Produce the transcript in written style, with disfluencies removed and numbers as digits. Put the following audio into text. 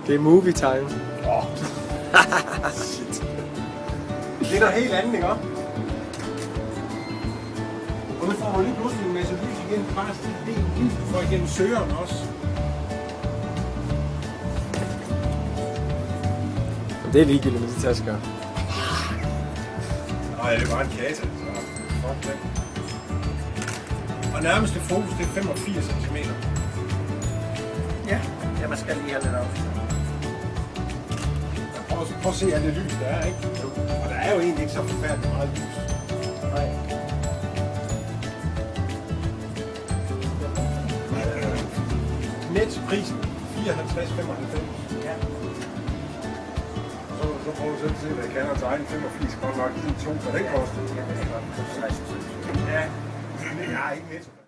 Det er movie time. Shit. Det er noget helt andet, ikke? Og nu får man lige pludselig en masse lys igen. Bare sådan en del lys, du får igennem søgeren også. Det er ligegyldigt med de tasker. Nej, det er bare en kasse. Så fuck det. Og nærmeste fokus, det er 85 cm. Ja, man skal lige have lidt op. Prøv at se alt det lys, der er, ikke? Og der er jo egentlig ikke så forfærdeligt meget lys. Nej. Netprisen 54,95. Ja. Så prøver du selv at se, hvad jeg kan til egen 85 godt nok. Det er 2, hvad den koster. Ja, det er godt. 16. Ja, det er ikke netto.